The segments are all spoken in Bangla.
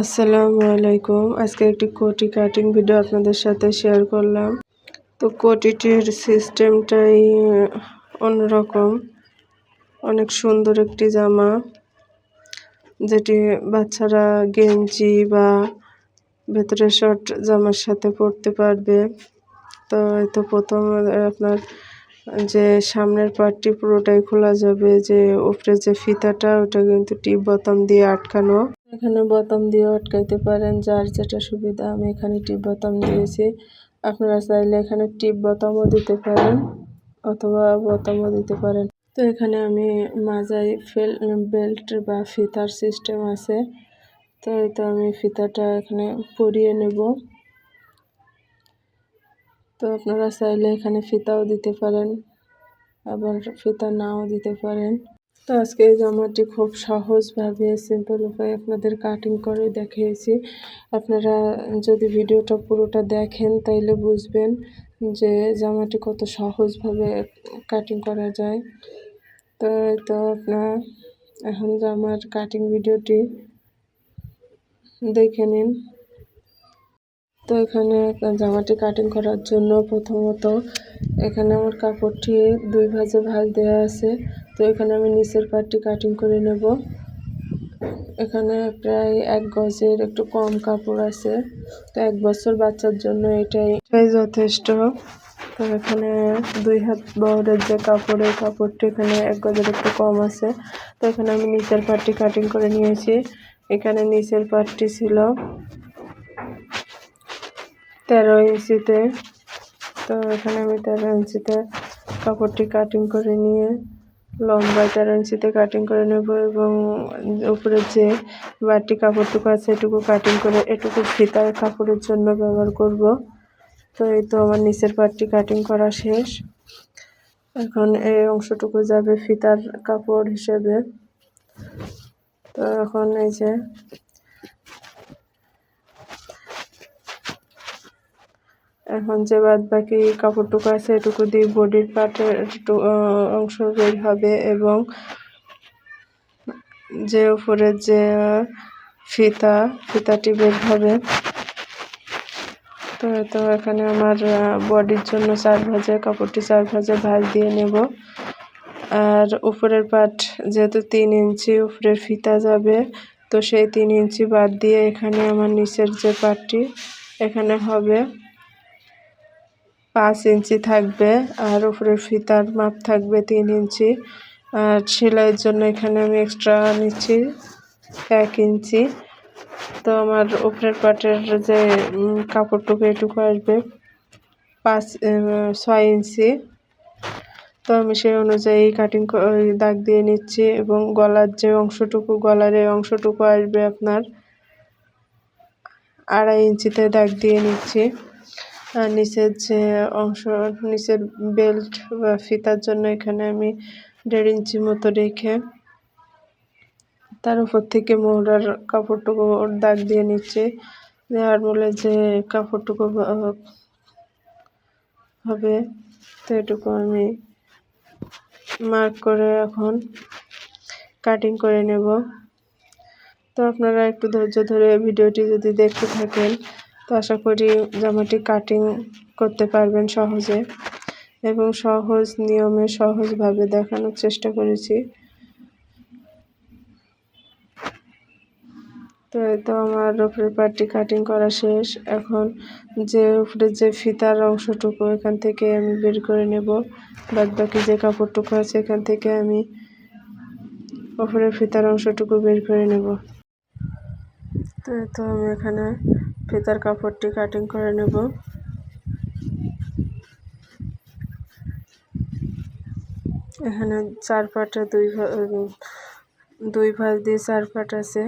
আসসালামু আলাইকুম। আজকে একটি কোটি কাটিং ভিডিও আপনাদের সাথে শেয়ার করলাম। তো কোটিটির সিস্টেমটাই অন্যরকম। অনেক সুন্দর একটি জামা, যেটি বাচ্চারা গেঞ্জি বা ভেতরে শর্ট জামার সাথে পরতে পারবে। তো প্রথম আপনার যে সামনের পার্টটি পুরোটাই খোলা যাবে, যে উপরে যে ফিতাটা ওটা কিন্তু টিপ বোতাম দিয়ে আটকানো। এখানে বোতাম দিয়েও আটকাইতে পারেন, যার যেটা সুবিধা। আমি এখানে টিপ বোতাম দিয়েছি, আপনারা চাইলে এখানে টিপ বোতামও দিতে পারেন অথবা বোতামও দিতে পারেন। তো এখানে আমি মাজায় বেল্ট বা ফিতার সিস্টেম আছে। তো আমি ফিতাটা এখানে পরিয়ে নেব। তো আপনারা চাইলে এখানে ফিতাও দিতে পারেন, আবার ফিতা নাও দিতে পারেন। তো আজকে এই জামাটি খুব সহজভাবে সিম্পল উপায়ে আপনাদের কাটিং করে দেখিয়েছি। আপনারা যদি ভিডিওটা পুরোটা দেখেন তাইলে বুঝবেন যে জামাটি কত সহজভাবে কাটিং করা যায়। তো আপনারা এখন জামার কাটিং ভিডিওটি দেখে নিন। তো এখানে জামাটি কাটিং করার জন্য প্রথমত এখানে আমার কাপড়টি দুই ভাঁজ দেওয়া আছে। তো এখানে আমি নিচের পার্টটি কাটিং করে নেব। এখানে প্রায় 1 গজের একটু কম কাপড় আছে। তো 1 বছর বাচ্চার জন্য এটাই যথেষ্ট। তো এখানে 2 হাত বহরের যে কাপড়, এই কাপড়টি এখানে 1 গজের একটু কম আছে। তো এখানে আমি নিচের পার্টটি কাটিং করে নিয়েছি। এখানে নিচের পার্টটি ছিল 13 ইঞ্চিতে। তো এখানে আমি 13 ইঞ্চিতে কাপড়টি কাটিং করে নিয়ে লম্বায় 13 ইঞ্চিতে কাটিং করে নেব, এবং উপরে যে বাড়তি কাপড়টুকু আছে এটুকু কাটিং করে এটুকু ফিতার কাপড়ের জন্য ব্যবহার করব। তো এই তো আমার নিচের পার্টটি কাটিং করা শেষ। এখন এই অংশটুকু যাবে ফিতার কাপড় হিসেবে। তো এখন এই যে এখন যে বাদ বাকি কাপড়টুকু আছে এটুকু দিয়ে বডির পার্টের অংশ বের হবে, এবং যে উপরের যে ফিতাটি বের হবে। তো এখানে আমার বডির জন্য 4 ভাঁজের কাপড়টি 4 ভাঁজে ভাঁজ দিয়ে নেব। আর উপরের পার্ট যেহেতু 3 ইঞ্চি উপরের ফিতা যাবে, তো সেই 3 ইঞ্চি বাদ দিয়ে এখানে আমার নিচের যে পার্টটি এখানে হবে 5 ইঞ্চি থাকবে, আর উপরের ফিতার মাপ থাকবে 3 ইঞ্চি। আর সেলাইয়ের জন্য এখানে আমি এক্সট্রা নিচ্ছি 1 ইঞ্চি। তো আমার উপরের পার্টের যে কাপড়টুকু এটুকু আসবে 6 ইঞ্চি। তো আমি সেই অনুযায়ী কাটিং দাগ দিয়ে নিচ্ছি, এবং গলার যে অংশটুকু, গলার এই অংশটুকু আসবে আপনার 2.5 ইঞ্চিতে দাগ দিয়ে নিচ্ছি। আর নিচের যে অংশ, নিচের বেল্ট বা ফিতার জন্য এখানে আমি 1.5 ইঞ্চি মতো রেখে তার উপর থেকে মোহরার কাপড়টুকু দাগ দিয়ে নিচ্ছি। দেওয়ার মূলে যে কাপড়টুকু হবে তো এটুকু আমি মার্ক করে এখন কাটিং করে নেব। তো আপনারা একটু ধৈর্য ধরে ভিডিওটি যদি দেখতে থাকেন তো আশা করি জামাটি কাটিং করতে পারবেন সহজে, এবং সহজ নিয়মে সহজভাবে দেখানোর চেষ্টা করেছি। তো এই তো আমার উপরের পার্টটি কাটিং করা শেষ। এখন যে উপরে যে ফিতার অংশটুকু এখান থেকে আমি বের করে নেব। বাদ বাকি যে কাপড়টুকু আছে এখান থেকে আমি উপরের ফিতার অংশটুকু বের করে নেব। তো আমি এখানে ফিতার কাপড়টি কাটিং করে নেব। এখানে 4 পাটে 2 ভাঁজ দিয়ে 4 পাট আছে।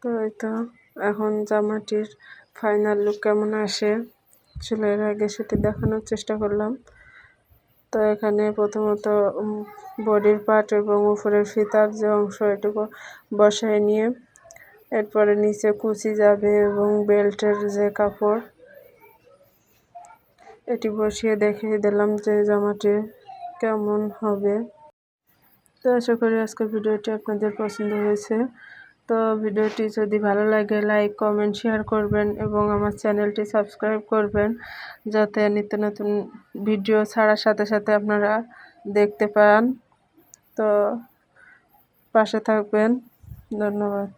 তো এই তো এখন জামাটির ফাইনাল লুক কেমন আসে সেলাইয়ের আগে সেটি দেখানোর চেষ্টা করলাম। তো এখানে প্রথমত বডির পার্ট এবং উপরের ফিতার যে অংশ এটুকু বসায় নিয়ে এরপরে নিচে কুচি যাবে, এবং বেল্টের যে কাপড় এটি বসিয়ে দেখিয়ে দিলাম যে জামাটি কেমন হবে। তো আশা করি আজকের ভিডিওটি আপনাদের পছন্দ হয়েছে। তো ভিডিওটি যদি ভালো লাগে লাইক কমেন্ট শেয়ার করবেন এবং আমার চ্যানেলটি সাবস্ক্রাইব করবেন, যাতে নিত্য নতুন ভিডিও ছাড়ার সাথে সাথে আপনারা দেখতে পান। তো পাশে থাকবেন। ধন্যবাদ।